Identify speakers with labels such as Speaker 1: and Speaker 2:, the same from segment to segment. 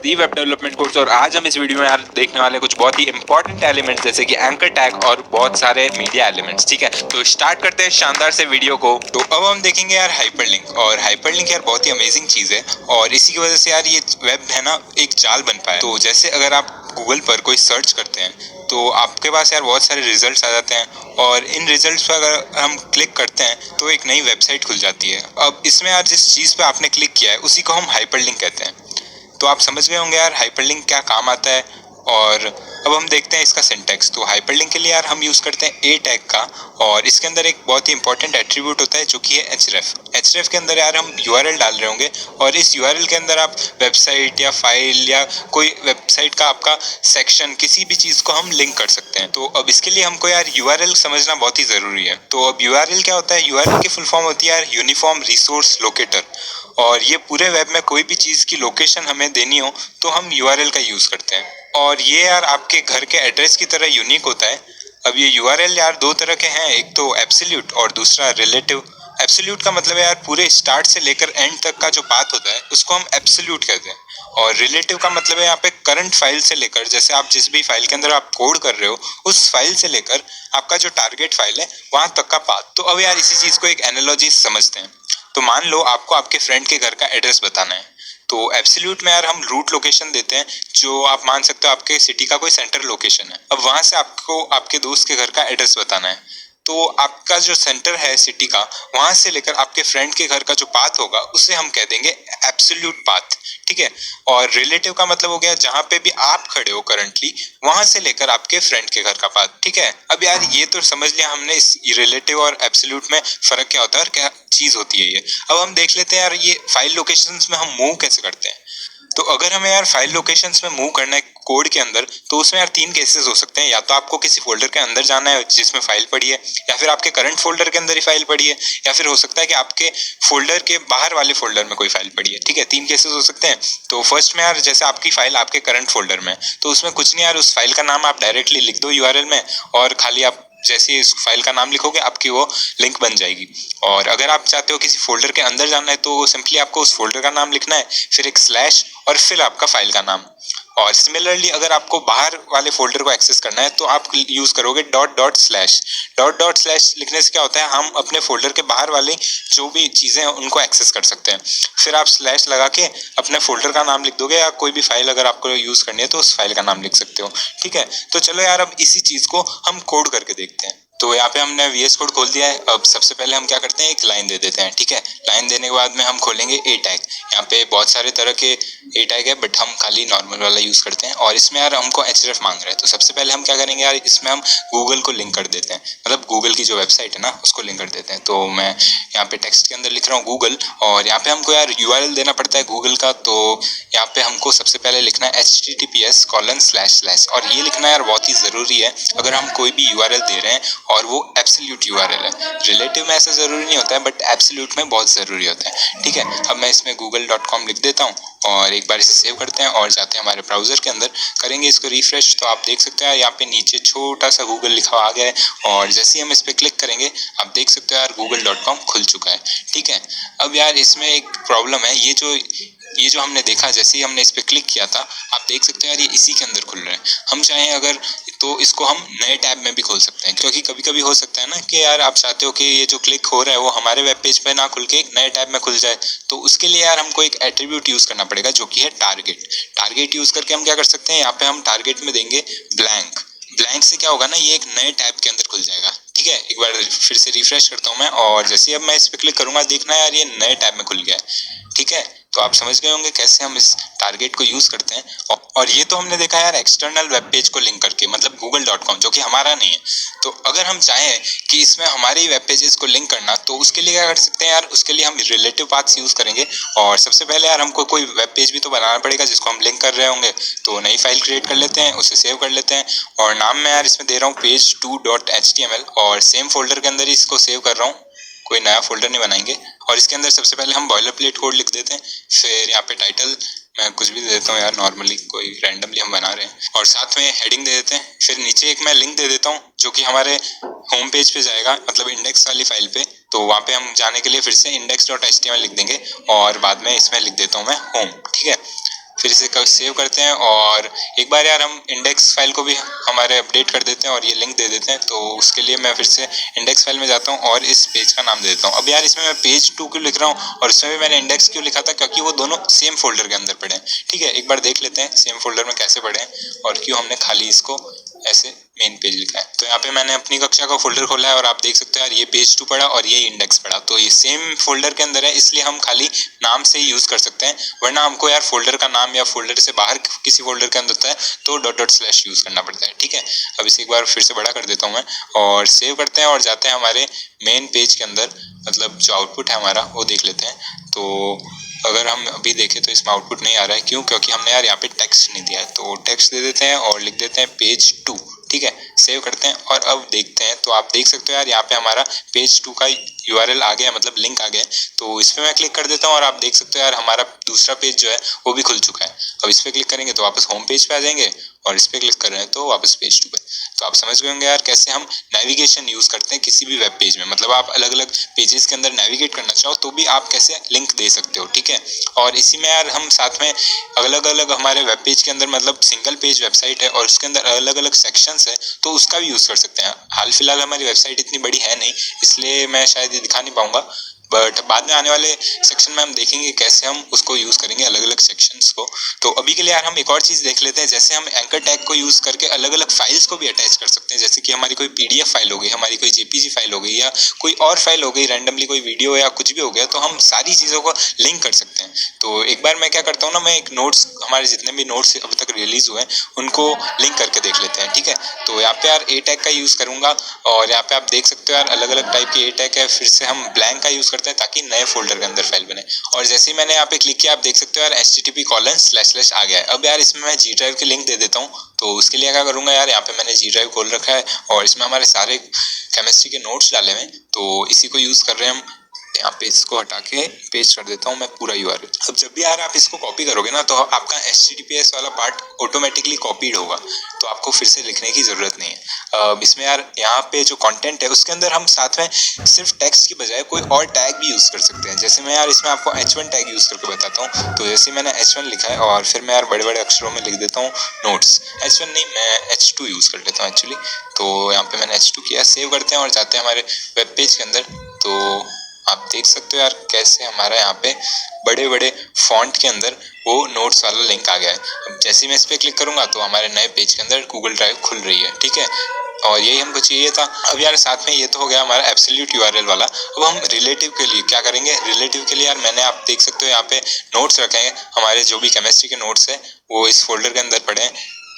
Speaker 1: दी web development course और आज हम इस वीडियो में यार देखने वाले कुछ बहुत ही इंपॉर्टेंट एलिमेंट्स जैसे कि एंकर टैग और बहुत सारे मीडिया एलिमेंट्स। ठीक है, तो स्टार्ट करते हैं शानदार से वीडियो को। तो अब हम देखेंगे यार हाइपरलिंक, और हाइपरलिंक यार बहुत ही अमेजिंग चीज है और इसी की वजह से यार ये वेब है ना एक जाल बन पाया। तो जैसे अगर आप गूगल पर कोई सर्च करते हैं तो आपके पास यार बहुत सारे रिजल्ट्स आ जाते हैं और इन रिजल्ट्स पर अगर हम क्लिक करते हैं तो एक नई वेबसाइट खुल जाती है। अब इसमें यार जिस चीज़ पे आपने क्लिक किया है उसी को हम हाइपरलिंक कहते हैं। तो आप समझ गए होंगे यार हाइपरलिंक क्या काम आता है। और अब हम देखते हैं इसका सिंटैक्स। तो हाइपरलिंक के लिए यार हम यूज़ करते हैं ए टैग का, और इसके अंदर एक बहुत ही इंपॉर्टेंट एट्रीब्यूट होता है जो कि है एचरेफ के अंदर यार हम यूआरएल डाल रहे होंगे और इस यूआरएल के अंदर आप वेबसाइट या फाइल या कोई वेबसाइट का आपका सेक्शन किसी भी चीज़ को हम लिंक कर सकते हैं। तो अब इसके लिए हमको यार यूआरएल समझना बहुत ही ज़रूरी है। तो अब यूआरएल क्या होता है? यूआरएल की फुल फॉर्म होती है यार यूनिफॉर्म रिसोर्स लोकेटर, और ये पूरे वेब में कोई भी चीज़ की लोकेशन हमें देनी हो तो हम यूआरएल का यूज़ करते हैं, और ये यार आपके घर के एड्रेस की तरह यूनिक होता है। अब ये यूआरएल यार दो तरह के हैं, एक तो एब्सोल्यूट और दूसरा रिलेटिव। एब्सोल्यूट का मतलब है यार पूरे स्टार्ट से लेकर एंड तक का जो पाथ होता है उसको हम एब्सोल्यूट कहते हैं, और रिलेटिव का मतलब है यहाँ पे करंट फाइल से लेकर, जैसे आप जिस भी फाइल के अंदर आप कोड कर रहे हो उस फाइल से लेकर आपका जो टारगेट फाइल है वहां तक का पाथ। तो अब यार इसी चीज को एक एनालॉजी समझते हैं। तो मान लो आपको आपके फ्रेंड के घर का एड्रेस बताना है, तो एब्सोल्यूट में यार हम रूट लोकेशन देते हैं जो आप मान सकते हो आपके सिटी का कोई सेंटर लोकेशन है। अब वहां से आपको आपके दोस्त के घर का एड्रेस बताना है, तो आपका जो सेंटर है सिटी का वहां से लेकर आपके फ्रेंड के घर का जो पाथ होगा उसे हम कह देंगे एब्सोल्यूट पाथ। ठीक है, और रिलेटिव का मतलब हो गया जहां पे भी आप खड़े हो करंटली वहां से लेकर आपके फ्रेंड के घर का पाथ। ठीक है, अब यार ये तो समझ लिया हमने इस रिलेटिव और एब्सोल्यूट में फर्क क्या होता है और क्या चीज होती है ये। अब हम देख लेते हैं यार ये फाइल लोकेशंस में हम मूव कैसे करते हैं। तो अगर हमें यार फाइल लोकेशंस में मूव करना है कोड के अंदर, तो उसमें यार तीन केसेस हो सकते हैं। या तो आपको किसी फोल्डर के अंदर जाना है जिसमें फाइल पड़ी है, या फिर आपके करंट फोल्डर के अंदर ही फाइल पड़ी है, या फिर हो सकता है कि आपके फोल्डर के बाहर वाले फोल्डर में कोई फाइल पड़ी है। ठीक है, तीन केसेस हो सकते हैं। तो फर्स्ट में यार जैसे आपकी फाइल आपके करंट फोल्डर में, तो उसमें कुछ नहीं यार, उस फाइल का नाम आप डायरेक्टली लिख दो यूआरएल में, और खाली आप जैसे ही इस फाइल का नाम लिखोगे आपकी वो लिंक बन जाएगी। और अगर आप चाहते हो किसी फोल्डर के अंदर जाना है तो सिंपली आपको उस फोल्डर का नाम लिखना है, फिर एक स्लैश और फिर आपका फाइल का नाम। और सिमिलरली अगर आपको बाहर वाले फोल्डर को एक्सेस करना है तो आप यूज करोगे dot dot slash. Dot dot slash लिखने से क्या होता है, हम अपने फोल्डर के बाहर वाले जो भी चीजें हैं उनको एक्सेस कर सकते हैं। फिर आप स्लैश लगा के अपने फोल्डर का नाम लिख दोगे, या कोई भी फाइल अगर आपको यूज करनी है तो उस फाइल का नाम लिख सकते हो। ठीक है, तो चलो यार अब इसी चीज को हम कोड करके देखते हैं। तो यहाँ पे हमने VS कोड खोल दिया है। अब सबसे पहले हम क्या करते हैं, एक लाइन दे देते हैं। ठीक है, लाइन देने के बाद में हम खोलेंगे ए टैग। यहाँ पे बहुत सारे तरह के ए टैग है बट हम खाली नॉर्मल वाला यूज करते हैं, और इसमें यार हमको href मांग रहा है। तो सबसे पहले हम क्या करेंगे यार, इसमें हम गूगल को लिंक कर देते हैं, मतलब गूगल की जो वेबसाइट है ना उसको लिंक कर देते हैं। तो मैं यहाँ पे टेक्स्ट के अंदर लिख रहा हूँ गूगल, और यहाँ पे हमको यार यूआरएल देना पड़ता है गूगल का। तो यहाँ पे हमको सबसे पहले लिखना है https:// और ये लिखना यार बहुत ही जरूरी है अगर हम कोई भी यूआरएल दे रहे हैं और वो एब्सोल्यूट यूआरएल है। रिलेटिव में ऐसा जरूरी नहीं होता है बट एब्सोल्यूट में बहुत जरूरी होता है। ठीक है, अब मैं इसमें google.com लिख देता हूँ और एक बार इसे सेव करते हैं और जाते हैं हमारे ब्राउजर के अंदर, करेंगे इसको रिफ्रेश। तो आप देख सकते हैं यहाँ पे नीचे छोटा सा गूगल लिखा आ गया है, और जैसे ही हम इस पे क्लिक करेंगे आप देख सकते हो यार google.com खुल चुका है। ठीक है, अब यार इसमें एक प्रॉब्लम है, ये जो हमने देखा जैसे ही हमने इस पे क्लिक किया था आप देख सकते हैं यार ये इसी के अंदर खुल रहा है। हम चाहें अगर तो इसको हम नए टैब में भी खोल सकते हैं, क्योंकि कभी कभी हो सकता है ना कि यार आप चाहते हो कि ये जो क्लिक हो रहा है वो हमारे वेब पेज पे ना खुल के एक नए टैब में खुल जाए। तो उसके लिए यार हमको एक एट्रीब्यूट यूज करना पड़ेगा जो कि है टारगेट। टारगेट यूज करके हम क्या कर सकते हैं, यहाँ पे हम टारगेट में देंगे ब्लैंक। ब्लैंक से क्या होगा ना, ये एक नए टैब के अंदर खुल जाएगा। ठीक है, एक बार फिर से रिफ्रेश करता हूँ मैं, और जैसे ही अब मैं इस पे क्लिक करूंगा देखना यार ये नए टैब में खुल गया है। ठीक है, तो आप समझ गए होंगे कैसे हम इस टारगेट को यूज करते हैं। और ये तो हमने देखा यार एक्सटर्नल वेब पेज को लिंक करके, मतलब google.com जो कि हमारा नहीं है। तो अगर हम चाहें कि इसमें हमारे ही वेब पेजेस को लिंक करना, तो उसके लिए क्या कर सकते हैं यार, उसके लिए हम रिलेटिव पाथ्स यूज करेंगे। और सबसे पहले यार हमको कोई वेब पेज भी तो बनाना पड़ेगा जिसको हम लिंक कर रहे होंगे। तो नई फाइल क्रिएट कर लेते हैं, उसे सेव कर लेते हैं, और नाम मैं यार इसमें दे रहा हूँ page2.html, और सेम फोल्डर के अंदर ही इसको सेव कर रहा हूँ, कोई नया फोल्डर नहीं बनाएंगे। और इसके अंदर सबसे पहले हम बॉयलर प्लेट कोड लिख देते हैं, फिर यहाँ पे टाइटल मैं कुछ भी दे देता हूँ यार, नॉर्मली कोई रैंडमली हम बना रहे हैं, और साथ में हेडिंग दे देते हैं। फिर नीचे एक मैं लिंक दे देता हूँ जो कि हमारे होम पेज पे जाएगा, मतलब इंडेक्स वाली फाइल पे। तो वहाँ पे हम जाने के लिए फिर से index.html लिख देंगे, और बाद में इसमें लिख देता हूँ मैं होम। ठीक है, फिर इसे सेव करते हैं और एक बार यार हम इंडेक्स फाइल को भी हमारे अपडेट कर देते हैं और ये लिंक दे देते हैं। तो उसके लिए मैं फिर से इंडेक्स फाइल में जाता हूँ और इस पेज का नाम दे देता हूँ। अब यार इसमें मैं पेज 2 क्यों लिख रहा हूँ और इसमें भी मैंने इंडेक्स क्यों लिखा था, क्योंकि वो दोनों सेम फोल्डर के अंदर पड़े हैं। ठीक है, एक बार देख लेते हैं सेम फोल्डर में कैसे पड़े हैं और क्यों हमने खाली इसको ऐसे मेन पेज लिखा है। तो यहाँ पे मैंने अपनी कक्षा का फोल्डर खोला है और आप देख सकते हो यार ये पेज 2 पड़ा और ये इंडेक्स पड़ा, तो ये सेम फोल्डर के अंदर है, इसलिए हम खाली नाम से ही यूज कर सकते हैं। वरना हमको यार फोल्डर का नाम या फोल्डर से बाहर किसी फोल्डर के अंदर होता है तो // यूज करना पड़ता है। ठीक है, अब इसे एक बार फिर से बड़ा कर देता हूँ मैं और सेव करते हैं और जाते हैं हमारे मेन पेज के अंदर, मतलब जो आउटपुट है हमारा वो देख लेते हैं। तो अगर हम अभी देखें तो इसमें आउटपुट नहीं आ रहा है, क्यों? क्योंकि हमने यार यहाँ पे टेक्स्ट नहीं दिया है। तो टेक्स्ट दे देते हैं और लिख देते हैं पेज 2। ठीक है, सेव करते हैं और अब देखते हैं तो आप देख सकते हो यार यहाँ पे हमारा पेज 2 का URL आ गया, मतलब लिंक आ गया। तो इस पर मैं क्लिक कर देता हूँ और आप देख सकते हो यार हमारा दूसरा पेज जो है वो भी खुल चुका है। अब इस पर क्लिक करेंगे तो वापस होम पेज पे आ जाएंगे और इस पर क्लिक कर रहे हैं तो वापस पेज 2 पे। तो आप समझ गए होंगे यार कैसे हम नेविगेशन यूज करते हैं किसी भी वेब पेज में, मतलब आप अलग अलग पेजेस के अंदर नेविगेट करना चाहो तो भी आप कैसे लिंक दे सकते हो। ठीक है, और इसी में यार हम साथ में अलग अलग हमारे वेब पेज के अंदर, मतलब सिंगल पेज वेबसाइट है और उसके अंदर अलग अलग सेक्शंस है तो उसका भी यूज कर सकते हैं। हाल फिलहाल हमारी वेबसाइट इतनी बड़ी है नहीं, इसलिए मैं शायद ये दिखा नहीं पाऊंगा, बट बाद में आने वाले सेक्शन में हम देखेंगे कैसे हम उसको यूज करेंगे अलग अलग सेक्शंस को। तो अभी के लिए यार हम एक और चीज देख लेते हैं, जैसे हम एंकर टैग को यूज करके अलग अलग फाइल्स को भी अटैच कर सकते हैं। जैसे कि हमारी कोई PDF फाइल हो गई, हमारी कोई JPG फाइल हो गई या कोई और फाइल हो गई, रैंडमली कोई वीडियो या कुछ भी हो गया, तो हम सारी चीजों को लिंक कर सकते हैं। तो एक बार मैं क्या करता हूँ ना, मैं एक नोट्स, हमारे जितने भी नोट्स अब तक रिलीज हुए हैं उनको लिंक करके देख लेते हैं। ठीक है, तो यहाँ पे यार A टैग का यूज करूंगा और यहाँ पे आप देख सकते हो यार अलग अलग टाइप के A टैग है। फिर से हम ब्लैंक का यूज करते हैं ताकि नए फोल्डर के अंदर फाइल बने। और जैसे ही मैंने यहाँ पे क्लिक किया आप देख सकते हो यार http:// आ गया है। अब यार इसमें मैं G ड्राइव की लिंक दे देता हूँ। तो उसके लिए क्या करूंगा यार, यहाँ पे मैंने G ड्राइव खोल रखा है और इसमें हमारे सारे केमिस्ट्री के नोट्स डाले हुए हैं, तो इसी को यूज कर रहे हैं हम। यहाँ पे इसको हटा के पेस्ट कर देता हूँ मैं पूरा URL। अब जब भी यार आप इसको कॉपी करोगे ना तो आपका HTTPS वाला पार्ट ऑटोमेटिकली कॉपीड होगा, तो आपको फिर से लिखने की जरूरत नहीं है। इसमें यार यहाँ पे जो कंटेंट है उसके अंदर हम साथ में सिर्फ टेक्स्ट की बजाय कोई और टैग भी यूज कर सकते हैं। जैसे मैं यार इसमें आपको H1 टैग यूज करके बताता हूँ। तो जैसे मैंने H1 लिखा है और फिर मैं यार बड़े बड़े अक्षरों में लिख देता हूँ नोट्स। H1 नहीं, मैं H2 यूज कर लेता हूँ एक्चुअली। तो यहाँ पे मैंने H2 किया, सेव करते हैं और जाते हैं हमारे वेब पेज के अंदर। तो आप देख सकते हो यार कैसे हमारा यहाँ पे बड़े बड़े फॉन्ट के अंदर वो नोट्स वाला लिंक आ गया है। अब जैसे ही मैं इस पर क्लिक करूंगा तो हमारे नए पेज के अंदर गूगल ड्राइव खुल रही है। ठीक है, और यही हमको चाहिए था। अब यार साथ में ये तो हो गया हमारा एब्सोल्यूट URL वाला। अब हम रिलेटिव के लिए क्या करेंगे, रिलेटिव के लिए यार मैंने, आप देख सकते हो यहाँ पे नोट्स रखे हैं, हमारे जो भी केमिस्ट्री के नोट्स है वो इस फोल्डर के अंदर पड़े हैं।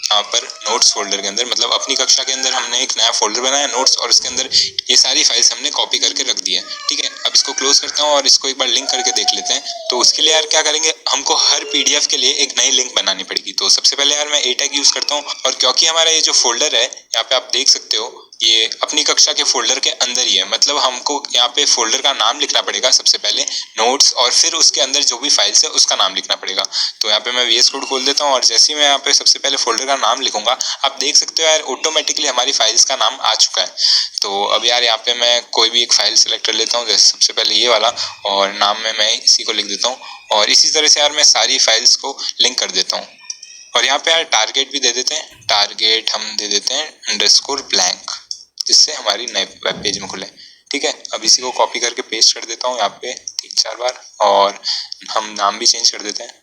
Speaker 1: यहाँ पर नोट्स फोल्डर के अंदर, मतलब अपनी कक्षा के अंदर हमने एक नया फोल्डर बनाया नोट्स, और उसके अंदर ये सारी फाइल्स हमने कॉपी करके रख दी है। ठीक है, अब इसको क्लोज करता हूँ और इसको एक बार लिंक करके देख लेते हैं। तो उसके लिए यार क्या करेंगे, हमको हर PDF के लिए एक नई लिंक बनानी पड़ेगी। तो सबसे पहले यार मैं A टैग यूज करता हूँ, और क्योंकि हमारा ये जो फोल्डर है यहाँ पे आप देख सकते हो ये अपनी कक्षा के फोल्डर के अंदर ही है, मतलब हमको यहाँ पे फोल्डर का नाम लिखना पड़ेगा सबसे पहले नोट्स, और फिर उसके अंदर जो भी फाइल्स है उसका नाम लिखना पड़ेगा। तो यहाँ पे मैं VS कोड खोल देता हूँ और जैसे ही मैं यहाँ पे सबसे पहले फोल्डर का नाम लिखूंगा आप देख सकते हो यार ऑटोमेटिकली हमारी फाइल्स का नाम आ चुका है। तो अब यार यहाँ पे मैं कोई भी एक फाइल सेलेक्ट कर लेता हूँ, जैसे सबसे पहले ये वाला, और नाम में मैं इसी को लिख देता हूँ। और इसी तरह से यार मैं सारी फाइल्स को लिंक कर देता हूँ। और यहाँ पे यार टारगेट भी दे देते हैं, टारगेट हम दे देते हैं _blank, जिससे हमारी नए वेब पेज में खुले। ठीक है, अब इसी को कॉपी करके पेस्ट कर देता हूँ यहाँ पे 3-4 बार, और हम नाम भी चेंज कर देते हैं।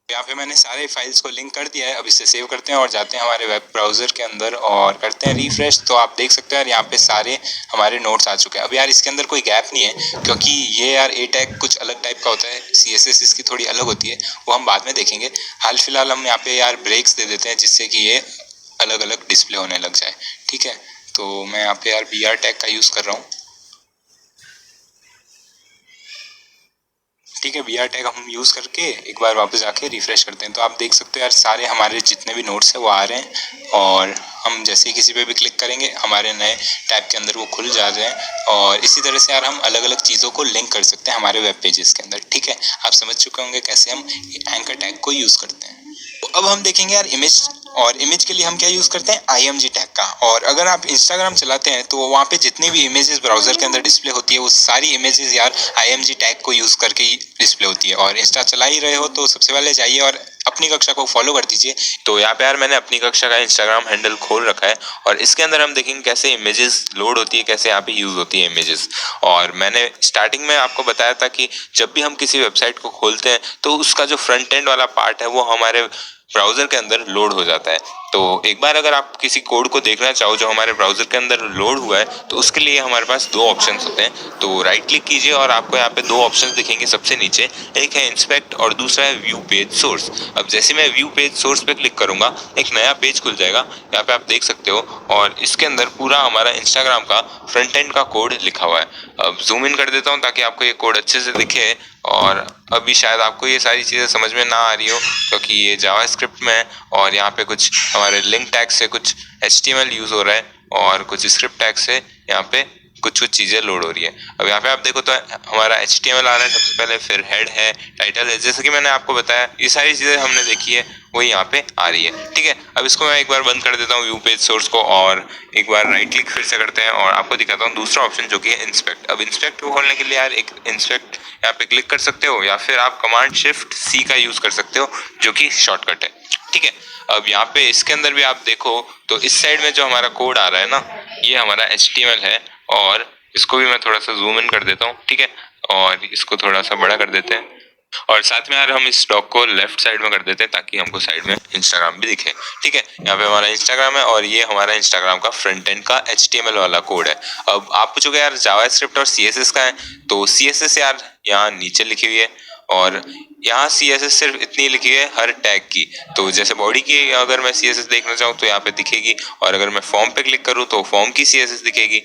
Speaker 1: यहाँ पे मैंने सारे फाइल्स को लिंक कर दिया है। अब इसे सेव करते हैं और जाते हैं हमारे वेब ब्राउजर के अंदर और करते हैं रिफ्रेश। तो आप देख सकते हैं यार यहाँ पे सारे हमारे नोट्स आ चुके हैं। अब यार इसके अंदर कोई गैप नहीं है, क्योंकि ये यार A टैग कुछ अलग टाइप का होता है, CSS इसकी थोड़ी अलग होती है, वो हम बाद में देखेंगे। हाल फिलहाल हम यहाँ पे यार ब्रेक्स दे देते हैं जिससे कि ये अलग अलग डिस्प्ले होने लग जाए। ठीक है, तो मैं यहाँ पे यार BR टैग का यूज कर रहा हूँ। ठीक है, BR टैग हम यूज करके एक बार वापस जाके रिफ्रेश करते हैं। तो आप देख सकते हो यार सारे हमारे जितने भी नोट्स है वो आ रहे हैं, और हम जैसे ही किसी पे भी क्लिक करेंगे हमारे नए टैब के अंदर वो खुल जा रहे हैं। और इसी तरह से यार हम अलग अलग चीज़ों को लिंक कर सकते हैं हमारे वेब पेजेस के अंदर। ठीक है, आप समझ चुके होंगे कैसे हम एंकर टैग को यूज करते हैं। तो अब हम देखेंगे यार इमेज और इमेज के लिए हम क्या यूज़ करते हैं, IMG टैग का। और अगर आप इंस्टाग्राम चलाते हैं तो वहाँ पे जितनी भी इमेजेस ब्राउजर के अंदर डिस्प्ले होती है वो सारी इमेजेस यार IMG टैग को यूज़ करके ही डिस्प्ले होती है। और इंस्टा चला ही रहे हो तो सबसे पहले जाइए और अपनी कक्षा को फॉलो कर दीजिए। तो यहाँ पे यार मैंने अपनी कक्षा का इंस्टाग्राम हैंडल खोल रखा है और इसके अंदर हम देखेंगे कैसे इमेजेस लोड होती है, कैसे यहाँ पे यूज़ होती है इमेजेस। और मैंने स्टार्टिंग में आपको बताया था कि जब भी हम किसी वेबसाइट को खोलते हैं तो उसका जो फ्रंट एंड वाला पार्ट है वो हमारे ब्राउजर के अंदर लोड हो जाता है। तो एक बार अगर आप किसी कोड को देखना चाहो जो हमारे ब्राउजर के अंदर लोड हुआ है तो उसके लिए हमारे पास दो ऑप्शंस होते हैं। तो राइट क्लिक कीजिए और आपको यहाँ पे दो ऑप्शंस दिखेंगे सबसे नीचे, एक है इंस्पेक्ट और दूसरा है व्यू पेज सोर्स। अब जैसे मैं व्यू पेज सोर्स पे क्लिक करूंगा एक नया पेज खुल जाएगा, यहाँ पे आप देख सकते हो। और इसके अंदर पूरा हमारा इंस्टाग्राम का फ्रंट एंड का कोड लिखा हुआ है। अब जूम इन कर देता हूँ ताकि आपको ये कोड अच्छे से दिखे। और अभी शायद आपको ये सारी चीज़ें समझ में ना आ रही हो क्योंकि ये जावास्क्रिप्ट में है और यहाँ पे कुछ हमारे लिंक टैग से कुछ HTML यूज़ हो रहा है और कुछ स्क्रिप्ट टैग से यहाँ पे कुछ चीज़ें लोड हो रही है। अब यहाँ पे आप देखो तो हमारा HTML आ रहा है सबसे पहले, फिर हेड है, टाइटल है, जैसे कि मैंने आपको बताया ये सारी चीज़ें हमने देखी है वही यहाँ पे आ रही है। ठीक है, अब इसको मैं एक बार बंद कर देता हूँ व्यू पेज सोर्स को और एक बार राइट क्लिक फिर से करते हैं और आपको दिखाता हूँ दूसरा ऑप्शन जो कि है इंस्पेक्ट। अब इंस्पेक्ट को खोलने के लिए यार एक इंस्पेक्ट यहाँ पे क्लिक कर सकते हो या फिर आप कमांड शिफ्ट C का यूज़ कर सकते हो जो कि शॉर्टकट है। ठीक है, अब यहाँ पे इसके अंदर भी आप देखो तो इस साइड में जो हमारा कोड आ रहा है ना ये हमारा HTML है और इसको भी मैं थोड़ा सा जूम इन कर देता हूँ। ठीक है, और इसको थोड़ा सा बड़ा कर देते हैं और साथ में यार हम इस डॉग को लेफ्ट साइड में कर देते हैं ताकि हमको साइड में इंस्टाग्राम भी दिखे। ठीक है, यहाँ पे हमारा इंस्टाग्राम है और ये हमारा इंस्टाग्राम का फ्रंट एंड का HTML वाला कोड है। अब आप पूछोगे यार जावास्क्रिप्ट और CSS का है, तो CSS यार यहाँ नीचे लिखी हुई है और यहाँ CSS सिर्फ इतनी लिखी है हर टैग की। तो जैसे बॉडी की अगर मैं CSS देखना चाहूँ तो यहाँ पे दिखेगी और अगर मैं फॉर्म पे क्लिक करूँ तो फॉर्म की CSS दिखेगी।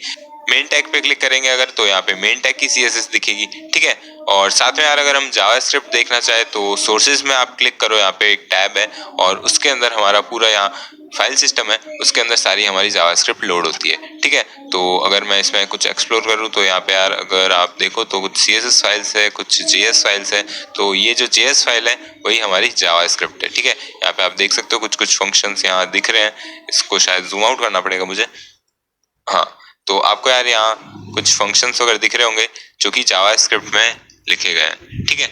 Speaker 1: मेन टैग पे क्लिक करेंगे अगर तो यहाँ पे मेन टैग की CSS दिखेगी। ठीक है, और साथ में यार अगर हम जावास्क्रिप्ट देखना चाहे तो सोर्सेज में आप क्लिक करो, यहाँ पे एक टैब है और उसके अंदर हमारा पूरा यहाँ फाइल सिस्टम है, उसके अंदर सारी हमारी जावास्क्रिप्ट लोड होती है। ठीक है, तो अगर मैं इसमें कुछ एक्सप्लोर करूँ तो यहाँ पे यार अगर आप देखो तो कुछ CSS फाइल्स है, कुछ JS फाइल्स है। तो ये जो JS फाइल है वही हमारी जावास्क्रिप्ट है। ठीक है, यहाँ पे आप देख सकते हो कुछ कुछ फंक्शंस यहाँ दिख रहे हैं, इसको शायद जूम आउट करना पड़ेगा मुझे। हाँ, तो आपको यार यहाँ कुछ फंक्शंस वगैरह दिख रहे होंगे जो कि जावास्क्रिप्ट में लिखे गए हैं। ठीक है,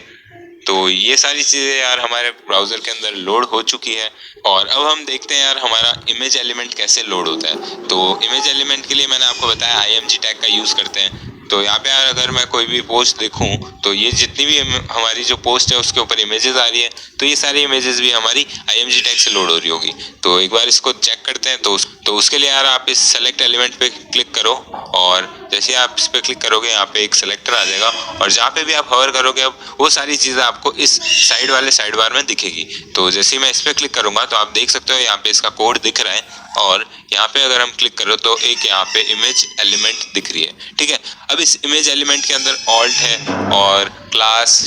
Speaker 1: तो ये सारी चीज़ें यार हमारे ब्राउज़र के अंदर लोड हो चुकी है और अब हम देखते हैं यार हमारा इमेज एलिमेंट कैसे लोड होता है। तो इमेज एलिमेंट के लिए मैंने आपको बताया IMG टैग का यूज़ करते हैं। तो यहाँ पे यार अगर मैं कोई भी पोस्ट देखूँ तो ये जितनी भी हमारी जो पोस्ट है उसके ऊपर इमेजेस आ रही है तो ये सारी इमेजेस भी हमारी IMG टैग से लोड हो रही होगी। तो एक बार इसको चेक करते हैं। तो उसके लिए यार आप इस सेलेक्ट एलिमेंट पे क्लिक करो और जैसे आप इस पे क्लिक करोगे यहाँ पे एक सेलेक्टर आ जाएगा और जहाँ पे भी आप हवर करोगे अब वो सारी चीज़ें आपको इस साइड वाले साइड बार में दिखेगी। तो जैसे ही मैं इस पे क्लिक करूंगा तो आप देख सकते हो यहाँ पे इसका कोड दिख रहा है और यहाँ पे अगर हम क्लिक करो तो एक यहाँ पे इमेज एलिमेंट दिख रही है। ठीक है, अब इस इमेज एलिमेंट के अंदर ऑल्ट है और क्लास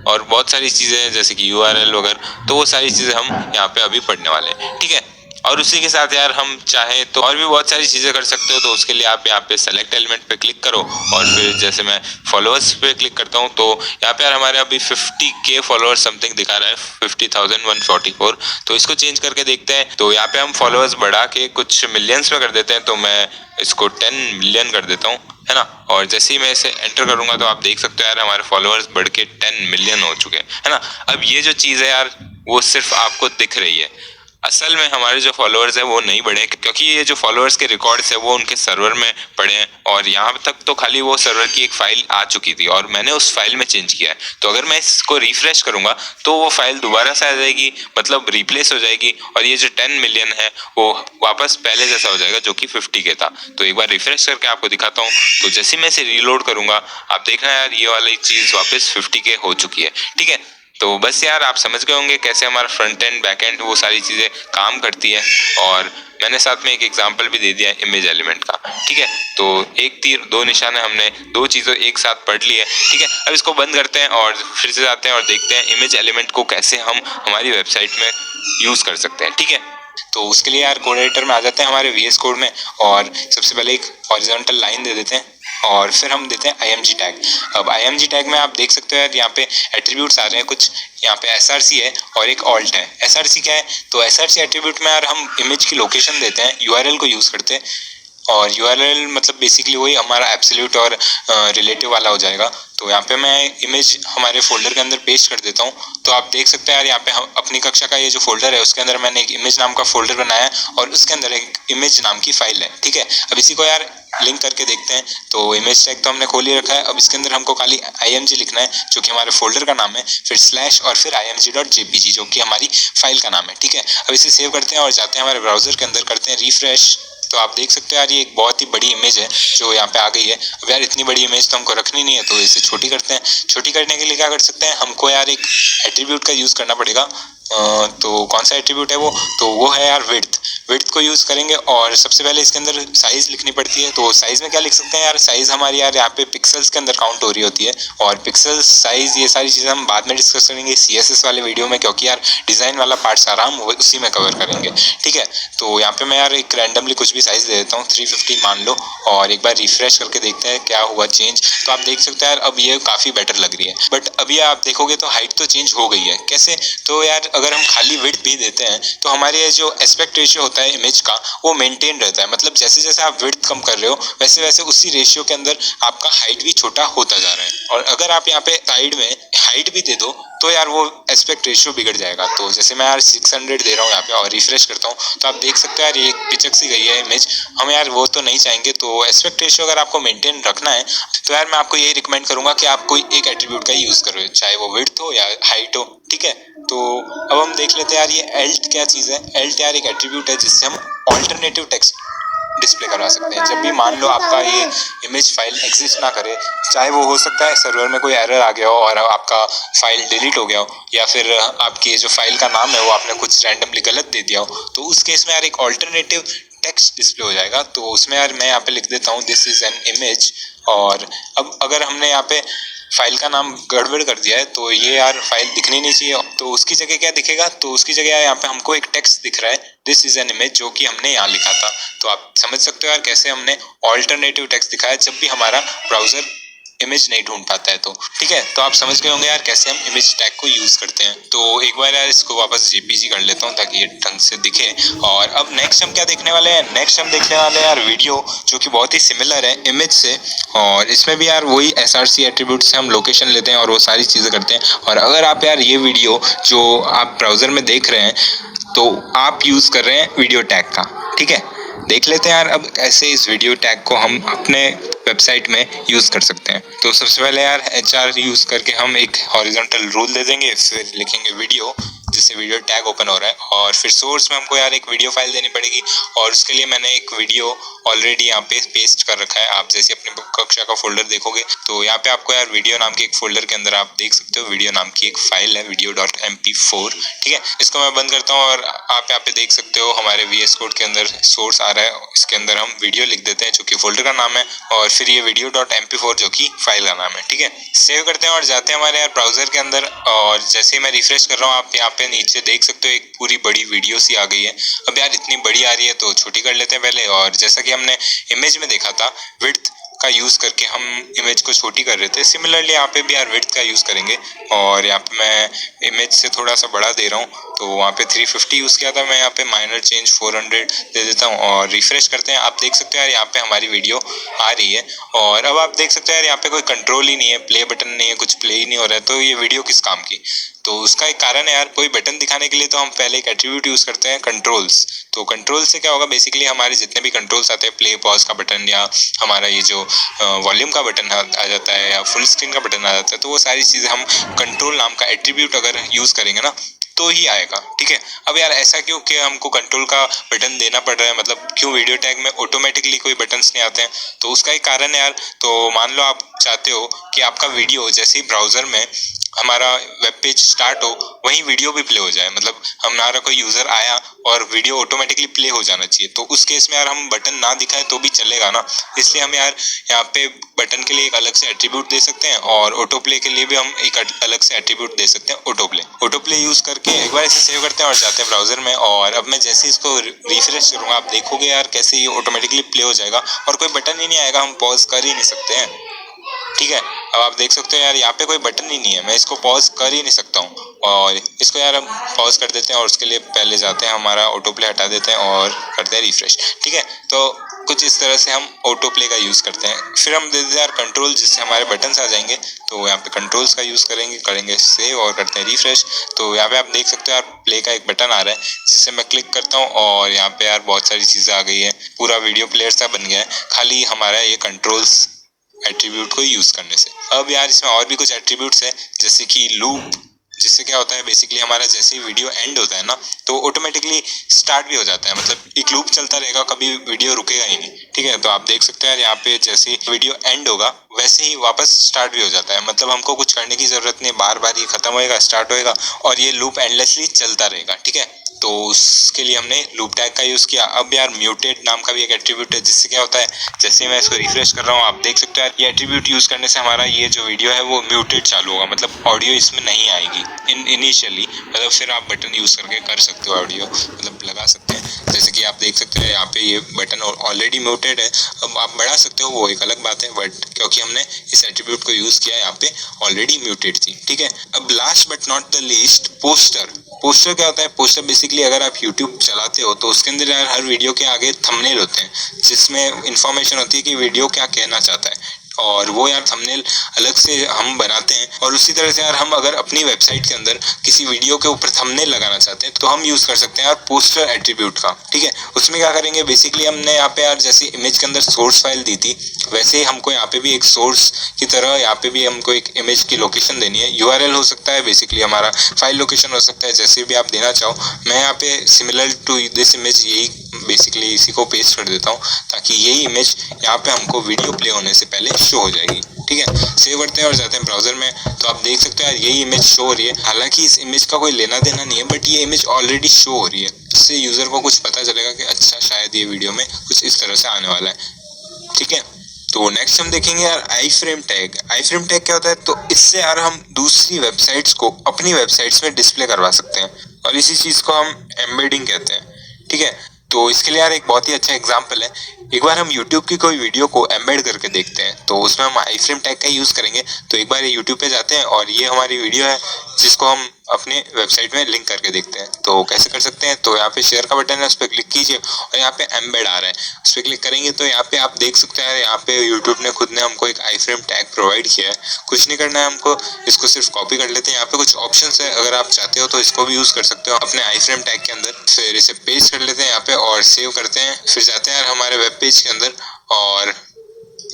Speaker 1: और बहुत सारी चीज़ें हैं जैसे कि URL वगैरह, तो वो सारी चीज़ें हम यहाँ पे अभी पढ़ने वाले हैं। ठीक है, और उसी के साथ यार हम चाहे तो और भी बहुत सारी चीज़ें कर सकते हो। तो उसके लिए आप यहाँ पे सेलेक्ट एलिमेंट पे क्लिक करो और फिर जैसे मैं फॉलोअर्स पे क्लिक करता हूँ तो यहाँ पे यार हमारे अभी 50K फॉलोअर्स समथिंग दिखा रहा है, 50,144। तो इसको चेंज करके देखते हैं। तो यहाँ पे हम फॉलोअर्स बढ़ा के कुछ मिलियंस में कर देते हैं। तो मैं इसको 10 मिलियन कर देता हूँ, है ना। और जैसे ही मैं इसे एंटर करूंगा तो आप देख सकते हो यार हमारे फॉलोअर्स बढ़ के 10 मिलियन हो चुके हैं, है ना। अब ये जो चीज़ है यार वो सिर्फ आपको दिख रही है, असल में हमारे जो फॉलोअर्स है वो नहीं बढ़े क्योंकि ये जो फॉलोअर्स के रिकॉर्ड्स है वो उनके सर्वर में पड़े हैं और यहाँ तक तो खाली वो सर्वर की एक फाइल आ चुकी थी और मैंने उस फाइल में चेंज किया है। तो अगर मैं इसको रिफ्रेश करूंगा तो वो फाइल दोबारा से आ जाएगी, मतलब रिप्लेस हो जाएगी और ये जो 10 मिलियन है वो वापस पहले जैसा हो जाएगा जो कि 50K था। तो एक बार रिफ्रेश करके आपको दिखाता हूँ। तो जैसे मैं इसे रीलोड करूंगा आप देखना यार ये वाली चीज़ वापस 50K हो चुकी है। ठीक है, तो बस यार आप समझ गए होंगे कैसे हमारा फ्रंट एंड बैक एंड वो सारी चीज़ें काम करती है और मैंने साथ में एक एग्जांपल भी दे दिया है इमेज एलिमेंट का। ठीक है, तो एक तीर दो निशान है, हमने दो चीज़ें एक साथ पढ़ ली है। ठीक है, अब इसको बंद करते हैं और फिर से जाते हैं और देखते हैं इमेज एलिमेंट को कैसे हम हमारी वेबसाइट में यूज़ कर सकते हैं। ठीक है, तो उसके लिए यार कोड एडिटर में आ जाते हैं हमारे VS कोड में और सबसे पहले एक हॉरिजॉन्टल लाइन दे देते हैं और फिर हम देते हैं IMG टैग। अब IMG टैग में आप देख सकते हो यार यहाँ पे एट्रीब्यूट्स आ रहे हैं कुछ, यहाँ पे SRC है और एक ऑल्ट है। SRC क्या है, तो SRC एट्रीब्यूट में यार हम इमेज की लोकेशन देते हैं, URL को यूज़ करते हैं, और URL मतलब बेसिकली वही हमारा एब्सोल्यूट और रिलेटिव वाला हो जाएगा। तो यहाँ पे मैं इमेज हमारे फोल्डर के अंदर पेस्ट कर देता हूँ। तो आप देख सकते हैं यार यहाँ पे हम अपनी कक्षा का ये जो फोल्डर है उसके अंदर मैंने एक इमेज नाम का फोल्डर बनाया है और उसके अंदर एक इमेज नाम की फाइल है। ठीक है, अब इसी को यार लिंक करके देखते हैं। तो इमेज टैग तो हमने खोल ही रखा है, अब इसके अंदर हमको खाली IMG लिखना है जो कि हमारे फोल्डर का नाम है, फिर स्लैश और फिर img.jpg जो कि हमारी फाइल का नाम है। ठीक है, अब इसे सेव करते हैं और जाते हैं हमारे ब्राउजर के अंदर, करते हैं रिफ्रेश। तो आप देख सकते हो यार ये एक बहुत ही बड़ी इमेज है जो यहाँ पे आ गई है। अब यार इतनी बड़ी इमेज तो हमको रखनी नहीं है, तो इसे छोटी करते हैं। छोटी करने के लिए क्या कर सकते हैं, हमको यार एक एट्रीब्यूट का यूज़ करना पड़ेगा। तो कौन सा एट्रीब्यूट है वो है यार विड्थ को यूज़ करेंगे। और सबसे पहले इसके अंदर साइज़ लिखनी पड़ती है। तो साइज़ में क्या लिख सकते हैं यार, साइज़ हमारी यार यहाँ पे पिक्सल्स के अंदर काउंट हो रही होती है, और पिक्सल्स साइज़ ये सारी चीज़ें हम बाद में डिस्कस करेंगे CSS वाले वीडियो में, क्योंकि यार डिज़ाइन वाला पार्ट सारा हम उसी में कवर करेंगे। ठीक है, तो यहाँ पे मैं यार एक रैंडमली कुछ भी साइज़ दे देता हूँ, 350 मान लो, और एक बार रिफ्रेश करके देखते हैं क्या हुआ चेंज। तो आप देख सकते हैं यार अब ये काफ़ी बेटर लग रही है। बट अभी आप देखोगे तो हाइट तो चेंज हो गई है। कैसे, तो यार अगर हम खाली विड्थ भी देते हैं तो हमारे ये जो एस्पेक्ट रेशियो होता है इमेज का वो मेंटेन रहता है। मतलब जैसे जैसे आप विड्थ कम कर रहे हो वैसे वैसे उसी रेशियो के अंदर आपका हाइट भी छोटा होता जा रहा है। और अगर आप यहाँ पे साइड में हाइट भी दे दो तो यार वो एस्पेक्ट रेशियो बिगड़ जाएगा। तो जैसे मैं यार 600 दे रहा हूँ यहाँ पे और रिफ्रेश करता हूँ तो आप देख सकते हो यार ये पिचक सी गई है इमेज। हम यार वो तो नहीं चाहेंगे। तो एस्पेक्ट रेशियो अगर आपको मेंटेन रखना है तो यार मैं आपको यही रिकमेंड करूंगा कि आप कोई एक एट्रीब्यूट का यूज करो, चाहे वो विड्थ हो या हाइट हो। ठीक है, तो अब हम देख लेते हैं यार ये एल्ट क्या चीज़ है। एल्ट यार एक एट्रीब्यूट है जिससे हम ऑल्टरनेटिव टेक्स्ट डिस्प्ले करवा सकते हैं। जब भी मान लो आपका ये इमेज फाइल एग्जिस्ट ना करे, चाहे वो हो सकता है सर्वर में कोई एरर आ गया हो और आपका फाइल डिलीट हो गया हो, या फिर आपकी जो फाइल का नाम है वो आपने कुछ रैंडमली गलत दे दिया हो, तो उस केस में यार एक ऑल्टरनेटिव टेक्स्ट डिस्प्ले हो जाएगा। तो उसमें यार मैं यहाँ पे लिख देता हूँ दिस इज एन इमेज। और अब अगर हमने यहाँ पे फाइल का नाम गड़बड़ कर दिया है तो ये यार फाइल दिखनी नहीं चाहिए। तो उसकी जगह क्या दिखेगा, तो उसकी जगह यहाँ पे हमको एक टेक्स्ट दिख रहा है दिस इज एन इमेज, जो कि हमने यहाँ लिखा था। तो आप समझ सकते हो यार कैसे हमने ऑल्टरनेटिव टेक्स्ट दिखाया जब भी हमारा ब्राउजर इमेज नहीं ढूंढ पाता है। तो ठीक है, तो आप समझ गए होंगे यार कैसे हम इमेज टैग को यूज करते हैं। तो एक बार यार इसको वापस JPG कर लेता हूँ ताकि ये ढंग से दिखे। और अब नेक्स्ट हम क्या देखने वाले हैं, नेक्स्ट हम देखने वाले हैं यार वीडियो, जो कि बहुत ही सिमिलर है इमेज से। और इसमें भी यार वही SRC एट्रीब्यूट से हम लोकेशन लेते हैं और वो सारी चीज़ें करते हैं। और अगर आप यार ये वीडियो जो आप ब्राउजर में देख रहे हैं तो आप यूज़ कर रहे हैं वीडियो टैग का। ठीक है, देख लेते हैं यार अब कैसे इस वीडियो टैग को हम अपने वेबसाइट में यूज़ कर सकते हैं। तो सबसे पहले यार HR यूज़ करके हम एक हॉरिजॉन्टल रूल दे देंगे, फिर लिखेंगे वीडियो जिससे वीडियो टैग ओपन हो रहा है, और फिर सोर्स में हमको यार एक वीडियो फाइल देनी पड़ेगी। और उसके लिए मैंने एक वीडियो ऑलरेडी यहाँ पे पेस्ट कर रखा है। आप जैसे अपनी कक्षा का फोल्डर देखोगे तो यहाँ पे आपको यार वीडियो नाम के एक फोल्डर के अंदर आप देख सकते हो वीडियो नाम की एक फाइल है video.mp4। ठीक है, इसको मैं बंद करता हूँ और आप यहाँ पे देख सकते हो हमारे VS कोड के अंदर सोर्स आ रहा है। इसके अंदर हम वीडियो लिख देते हैं जो कि फोल्डर का नाम है, और फिर ये video.mp4 जो कि फाइल का नाम है। ठीक है, सेव करते हैं और जाते हैं हमारे यार ब्राउजर के अंदर। और जैसे ही मैं रिफ्रेश कर रहा हूँ आप यहाँ पे नीचे देख सकते हो एक पूरी बड़ी वीडियो सी आ गई है। अब यार इतनी बड़ी आ रही है तो छोटी कर लेते हैं पहले। और जैसा कि हमने इमेज में देखा था विड्थ का यूज़ करके हम इमेज को छोटी कर रहे थे, सिमिलरली यहाँ पे भी यार विड्थ का यूज़ करेंगे। और यहाँ पे मैं इमेज से थोड़ा सा बड़ा दे रहा हूँ, तो वहाँ पे 350 यूज़ किया था, मैं यहाँ पे माइनर चेंज 400 दे देता हूँ और रिफ्रेश करते हैं। आप देख सकते हो यार यहाँ पे हमारी वीडियो आ रही है। और अब आप देख सकते हो यार यहाँ पे कोई कंट्रोल ही नहीं है, प्ले बटन नहीं है, कुछ प्ले ही नहीं हो रहा है। तो ये वीडियो किस काम की, तो उसका एक कारण है यार, कोई बटन दिखाने के लिए तो हम पहले एक एट्रीब्यूट यूज़ करते हैं कंट्रोल्स। तो कंट्रोल से क्या होगा, बेसिकली हमारे जितने भी कंट्रोल्स आते हैं, प्ले पॉज का बटन या हमारा ये जो वॉल्यूम का बटन आ जाता है या फुल स्क्रीन का बटन आ जाता है, तो वो सारी चीज़ें हम कंट्रोल नाम का एट्रीब्यूट अगर यूज़ करेंगे ना तो ही आएगा। ठीक है, अब यार ऐसा क्यों कि हमको कंट्रोल का बटन देना पड़ रहा है, मतलब क्यों वीडियो टैग में ऑटोमेटिकली कोई बटन्स नहीं आते हैं, तो उसका एक कारण है यार। तो मान लो आप चाहते हो कि आपका वीडियो जैसे ही ब्राउज़र में हमारा वेब पेज स्टार्ट हो वहीं वीडियो भी प्ले हो जाए, मतलब हमारा कोई यूजर आया और वीडियो ऑटोमेटिकली प्ले हो जाना चाहिए। तो उस केस में यार हम बटन ना दिखाएं तो भी चलेगा ना, इसलिए हम यार यहाँ पे बटन के लिए एक अलग से एट्रीब्यूट दे सकते हैं और ऑटो प्ले के लिए भी हम एक अलग से एट्रीब्यूट दे सकते हैं ऑटो प्ले यूज करके एक बार इसे सेव करते हैं और जाते हैं ब्राउजर में। और अब मैं जैसे इसको रिफ्रेश करूंगा आप देखोगे यार कैसे ये ऑटोमेटिकली प्ले हो जाएगा और कोई बटन ही नहीं आएगा, हम पॉज कर ही नहीं सकते हैं। ठीक है, अब आप देख सकते हो यार यहाँ पे कोई बटन ही नहीं है, मैं इसको पॉज कर ही नहीं सकता हूँ। और इसको यार हम पॉज कर देते हैं और उसके लिए पहले जाते हैं हमारा ऑटो प्ले हटा देते हैं और करते हैं रिफ्रेश। ठीक है, तो कुछ इस तरह से हम ऑटो प्ले का यूज़ करते हैं। फिर हम देते हैं यार कंट्रोल, जिससे हमारे बटन्स आ जाएंगे। तो यहाँ पे कंट्रोल्स का यूज़ करेंगे सेव और करते हैं रिफ्रेश। तो यहाँ पे आप देख सकते हो यार प्ले का एक बटन आ रहा है जिससे मैं क्लिक करता हूँ और यहाँ पे यार बहुत सारी चीज़ें आ गई है, पूरा वीडियो प्लेयर सा बन गया है खाली हमारा ये कंट्रोल्स एट्रीब्यूट को यूज करने से। अब यार इसमें और भी कुछ एट्रीब्यूट्स हैं जैसे कि लूप, जिससे क्या होता है बेसिकली हमारा जैसे ही वीडियो एंड होता है ना तो ऑटोमेटिकली स्टार्ट भी हो जाता है, मतलब एक लूप चलता रहेगा, कभी वीडियो रुकेगा ही नहीं। ठीक है, तो आप देख सकते हैं यहाँ पे जैसे ही वीडियो एंड होगा वैसे ही वापस स्टार्ट भी हो जाता है, मतलब हमको कुछ करने की जरूरत नहीं, बार बार ये खत्म होएगा स्टार्ट होएगा और ये लूप एंडलेसली चलता रहेगा। ठीक है, तो उसके लिए हमने लूप टैग का यूज किया। अब यार म्यूटेड नाम का भी एक एट्रीब्यूट है जिससे क्या होता है जैसे मैं इसको रिफ्रेश कर रहा हूँ आप देख सकते हैं ये एट्रीब्यूट यूज करने से हमारा ये जो वीडियो है वो म्यूटेड चालू होगा, मतलब ऑडियो इसमें नहीं आएगी इनिशियली, मतलब फिर आप बटन यूज करके कर सकते हो ऑडियो मतलब लगा सकते हैं। जैसे कि आप देख सकते हैं यहाँ पे ये बटन ऑलरेडी म्यूटेड है, अब आप बढ़ा सकते हो वो एक अलग बात है, बट क्योंकि हमने इस एट्रीब्यूट को यूज किया यहाँ पे ऑलरेडी म्यूटेड थी। ठीक है, अब last but not the least poster क्या होता है? पोस्टर बेसिकली अगर आप YouTube चलाते हो तो उसके अंदर यार हर वीडियो के आगे थंबनेल होते हैं जिसमें इंफॉर्मेशन होती है कि वीडियो क्या कहना चाहता है और वो यार थंबनेल अलग से हम बनाते हैं। और उसी तरह से यार हम अगर अपनी वेबसाइट के अंदर किसी वीडियो के ऊपर थंबनेल लगाना चाहते हैं तो हम यूज कर सकते हैं यार पोस्टर एट्रीब्यूट का। ठीक है, उसमें क्या करेंगे बेसिकली हमने यहाँ पे यार जैसे इमेज के अंदर सोर्स फाइल दी थी वैसे ही हमको यहाँ पे भी एक सोर्स की तरह यहाँ पे भी हमको एक इमेज की लोकेशन देनी है। URL हो सकता है बेसिकली हमारा फाइल लोकेशन हो सकता है, जैसे भी आप देना चाहो। मैं यहाँ पे सिमिलर टू दिस इमेज यही बेसिकली इसी को पेस्ट कर देता हूँ ताकि यही इमेज यहाँ पे हमको वीडियो प्ले होने से पहले शो हो जाएगी। ठीक है, सेव करते हैं और जाते हैं ब्राउजर में तो आप देख सकते हो यार यही इमेज शो हो रही है। हालांकि इस इमेज का कोई लेना देना नहीं है बट ये इमेज ऑलरेडी शो हो रही है, इससे यूजर को कुछ पता चलेगा कि अच्छा शायद ये वीडियो में कुछ इस तरह से आने वाला है। ठीक है, तो नेक्स्ट हम देखेंगे यार आई फ्रेम टैग क्या होता है? तो इससे यार हम दूसरी वेबसाइट्स को अपनी वेबसाइट्स में डिस्प्ले करवा सकते हैं और इसी चीज को हम एम्बेडिंग कहते हैं। ठीक है, तो इसके लिए यार एक बहुत ही अच्छा एग्जांपल है, एक बार हम YouTube की कोई वीडियो को एम्बेड करके देखते हैं तो उसमें हम आई फ्रेम टैग का यूज करेंगे। तो एक बार ये YouTube पे जाते हैं और ये हमारी वीडियो है जिसको हम अपने वेबसाइट में लिंक करके देखते हैं। तो कैसे कर सकते हैं? तो यहाँ पे शेयर का बटन है उस पर क्लिक कीजिए और यहाँ पे एम्बेड आ रहा है उस पर क्लिक करेंगे तो यहाँ पे आप देख सकते हैं यहाँ पे YouTube ने खुद ने हमको एक आई फ्रेम टैग प्रोवाइड किया है। कुछ नहीं करना है हमको, इसको सिर्फ कॉपी कर लेते हैं। यहाँ पे कुछ ऑप्शंस है, अगर आप चाहते हो तो इसको भी यूज कर सकते हो अपने आई फ्रेम टैग के अंदर। फिर इसे पेस्ट कर लेते हैं यहाँ पे और सेव करते हैं। फिर जाते हैं हमारे वेब पेज के अंदर और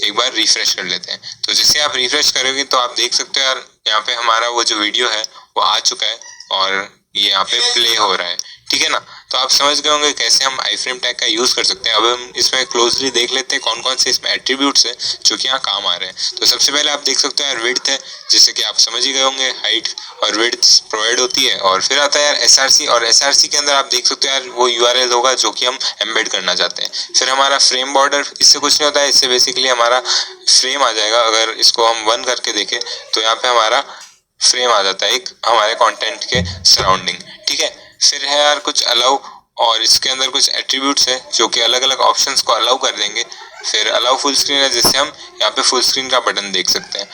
Speaker 1: एक बार रिफ्रेश कर लेते हैं। तो जैसे आप रिफ्रेश करोगे तो आप देख सकते हो यार यहाँ पे हमारा वो जो वीडियो है वो आ चुका है और ये यहाँ पे प्ले हो रहा है। ठीक है ना, तो आप समझ गए होंगे कैसे हम आई फ्रेम टैग का यूज कर सकते हैं। अब हम इसमें क्लोजली देख लेते हैं कौन कौन से इसमें एट्रीब्यूट्स हैं जो कि यहाँ काम आ रहे हैं। तो सबसे पहले आप देख सकते हो यार विड्थ है, जिससे कि आप समझ ही गए होंगे हाइट और विड्थ प्रोवाइड होती है। और फिर आता है यार SRC और SRC के अंदर आप देख सकते हो यार वो URL होगा जो कि हम एम्बेड करना चाहते हैं। फिर हमारा फ्रेम बॉर्डर, इससे कुछ नहीं होता है, इससे बेसिकली हमारा फ्रेम आ जाएगा। अगर इसको हम 1 करके देखें तो यहाँ पे हमारा फ्रेम आ जाता है एक हमारे कंटेंट के सराउंडिंग। ठीक है, फिर है यार कुछ अलाउ और इसके अंदर कुछ एट्रीब्यूट्स है जो कि अलग अलग ऑप्शंस को अलाउ कर देंगे। फिर अलाउ फुल स्क्रीन है जिससे हम यहाँ पे फुल स्क्रीन का बटन देख सकते हैं।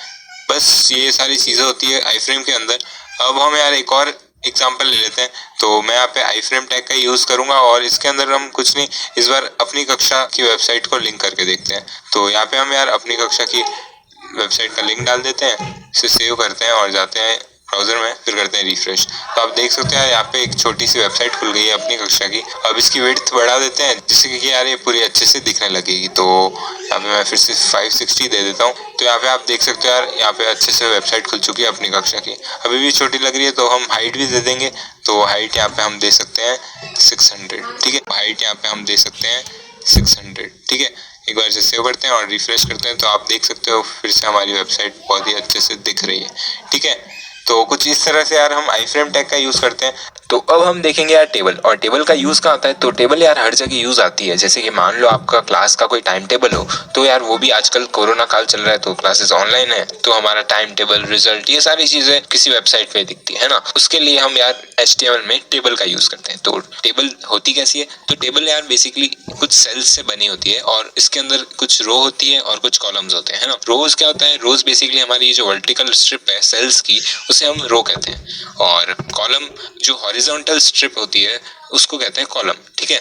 Speaker 1: बस ये सारी चीज़ें होती है आई फ्रेम के अंदर। अब हम यार एक और एग्जाम्पल ले लेते हैं। तो मैं यहाँ पे आई फ्रेम टैग का यूज करूंगा और इसके अंदर हम कुछ नहीं, इस बार अपनी कक्षा की वेबसाइट को लिंक करके देखते हैं। तो यहाँ पे हम यार अपनी कक्षा की वेबसाइट का लिंक डाल देते हैं, इसे सेव करते हैं और जाते हैं ब्राउजर में, फिर करते हैं रिफ्रेश। तो आप देख सकते हैं यहाँ पे एक छोटी सी वेबसाइट खुल गई है अपनी कक्षा की। अब इसकी विड्थ बढ़ा देते हैं जिससे कि यार ये पूरी अच्छे से दिखने लगेगी। तो यहाँ पे मैं फिर से 560 दे देता हूँ। तो यहाँ पे आप देख सकते हो यार यहाँ पे अच्छे से वेबसाइट खुल चुकी है अपनी कक्षा की। अभी भी छोटी लग रही है तो हम हाइट भी दे देंगे। तो हाइट यहाँ पे हम दे सकते हैं 600। ठीक है, हाइट यहाँ पे हम दे सकते हैं 600। ठीक है, एक बार से सेव करते हैं और रिफ्रेश करते हैं तो आप देख सकते हो फिर से हमारी वेबसाइट बहुत ही अच्छे से दिख रही है। ठीक है, तो कुछ इस तरह से यार हम आई फ्रेम टैग का यूज करते हैं। तो अब हम देखेंगे यार टेबल, और टेबल का यूज कहाँ आता है। तो टेबल यार हर जगह यूज आती है। जैसे कि मान लो आपका क्लास का कोई टाइम टेबल हो, तो यार वो भी आजकल कोरोना काल चल रहा है तो क्लासेस ऑनलाइन है, तो हमारा टाइम टेबल, रिजल्ट, ये सारी चीजें किसी वेबसाइट पे दिखती है ना। उसके लिए हम यार HTML में टेबल का यूज करते हैं। तो टेबल होती कैसी है, तो टेबल यार बेसिकली कुछ सेल्स से बनी होती है और इसके अंदर कुछ रो होती है और कुछ कॉलम्स होते हैं, है ना। रोज क्या होता है, रोज बेसिकली हमारी जो वर्टिकल स्ट्रिप है सेल्स की, उसे हम रो कहते हैं, और कॉलम जो हॉरिजॉन्टल स्ट्रिप होती है उसको कहते हैं कॉलम, ठीक है।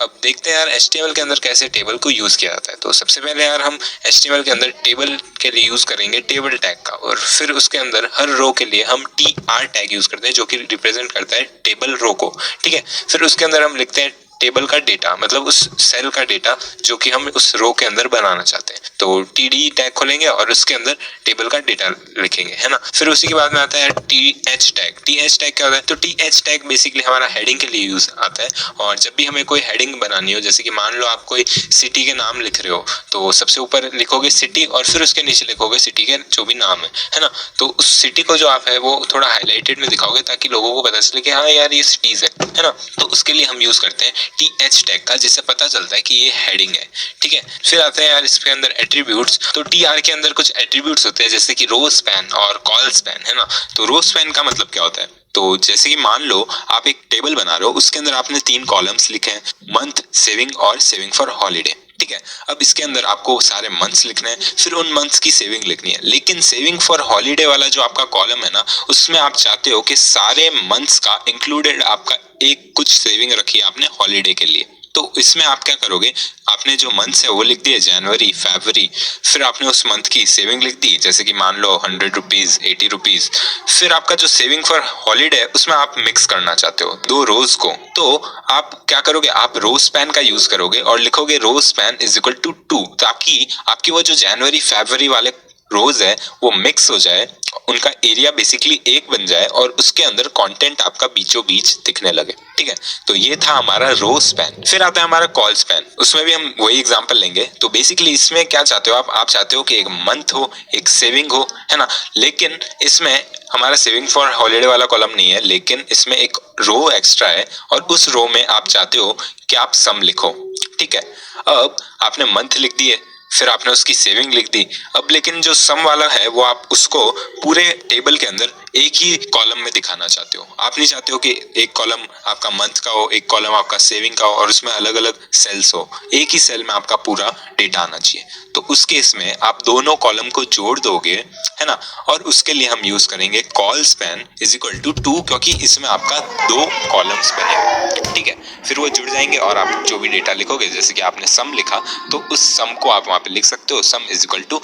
Speaker 1: अब देखते हैं यार HTML के अंदर कैसे टेबल को यूज किया जाता है। तो सबसे पहले यार हम HTML के अंदर टेबल के लिए यूज करेंगे टेबल टैग का, और फिर उसके अंदर हर रो के लिए हम TR टैग यूज करते हैं जो कि रिप्रेजेंट करता है टेबल रो को, ठीक है। फिर उसके अंदर हम लिखते हैं टेबल का डेटा, मतलब उस सेल का डेटा जो कि हम उस रो के अंदर बनाना चाहते हैं। तो TD टैग खोलेंगे और उसके अंदर टेबल का डेटा लिखेंगे, है ना। फिर उसी के बाद में आता है TH टैग। TH टैग क्या होता है, तो TH टैग बेसिकली हमारा हेडिंग के लिए यूज आता है। और जब भी हमें कोई हेडिंग बनानी हो, जैसे कि मान लो आप कोई सिटी के नाम लिख रहे हो, तो सबसे ऊपर लिखोगे सिटी और फिर उसके नीचे लिखोगे सिटी के जो भी नाम है ना। तो उस सिटी को जो आप है वो थोड़ा हाईलाइटेड में दिखाओगे ताकि लोगों को पता चले कि हाँ यार ये सिटीज है ना। तो उसके लिए हम यूज करते हैं TH टैग का, जिससे पता चलता है कि ये हेडिंग है, ठीक है। फिर आते हैं यार इसके अंदर एट्रीब्यूट्स। तो TR के अंदर कुछ एट्रीब्यूट्स होते हैं जैसे कि रो स्पैन और कॉल स्पैन, है ना। तो रो स्पैन का मतलब क्या होता है, तो जैसे कि मान लो आप एक टेबल बना रहे हो, उसके अंदर आपने 3 कॉलम्स लिखे हैं, मंथ, सेविंग और सेविंग फॉर हॉलीडे, ठीक है। अब इसके अंदर आपको सारे मंथ्स लिखने हैं, फिर उन मंथ्स की सेविंग लिखनी है। लेकिन सेविंग फॉर हॉलीडे वाला जो आपका कॉलम है ना, उसमें आप चाहते हो कि सारे मंथ्स का इंक्लूडेड आपका एक कुछ सेविंग रखी है आपने हॉलीडे के लिए। तो इसमें आप क्या करोगे, आपने जो मंथ्स है वो लिख दिए, जनवरी, फरवरी, फिर आपने उस मंथ की सेविंग लिख दी, जैसे कि मान लो 100 रुपीज, 80 रुपीज। फिर आपका जो सेविंग फॉर हॉलीडे है उसमें आप मिक्स करना चाहते हो 2 रोज को, तो आप क्या करोगे, आप रो स्पैन का यूज करोगे और लिखोगे row span is equal to 2, ताकि आपकी वो जो जनवरी फरवरी वाले रोज है वो मिक्स हो जाए, उनका एरिया बेसिकली एक बन जाए और उसके अंदर कंटेंट आपका बीचों बीच दिखने लगे, ठीक है। तो ये था हमारा रो स्पैन। फिर आता है हमारा कॉल स्पैन, उसमें भी हम वही एग्जांपल लेंगे। तो बेसिकली इसमें क्या चाहते हो आप चाहते हो कि एक मंथ हो, एक सेविंग हो, है ना। लेकिन इसमें हमारा सेविंग फॉर हॉलीडे वाला कॉलम नहीं है, लेकिन इसमें एक रो एक्स्ट्रा है और उस रो में आप चाहते हो कि आप सम लिखो, ठीक है। अब आपने मंथ लिख दिए, फिर आपने उसकी सेविंग लिख दी। अब लेकिन जो सम वाला है वो आप उसको पूरे टेबल के अंदर एक ही कॉलम में दिखाना चाहते हो। आप नहीं चाहते हो कि एक कॉलम आपका मंथ का हो, एक कॉलम आपका सेविंग का हो और उसमें अलग अलग सेल्स हो। एक ही सेल में आपका पूरा डेटा आना चाहिए। तो उस केस में आप दोनों कॉलम को जोड़ दोगे, है ना। और उसके लिए हम यूज करेंगे col span is equal to 2, क्योंकि इसमें आपका 2 कॉलम्स बने, ठीक है। फिर वो जुड़ जाएंगे और आप जो भी डेटा लिखोगे, जैसे कि आपने सम लिखा तो उस सम को आप वहां पे लिख सकते हो, sum is equal to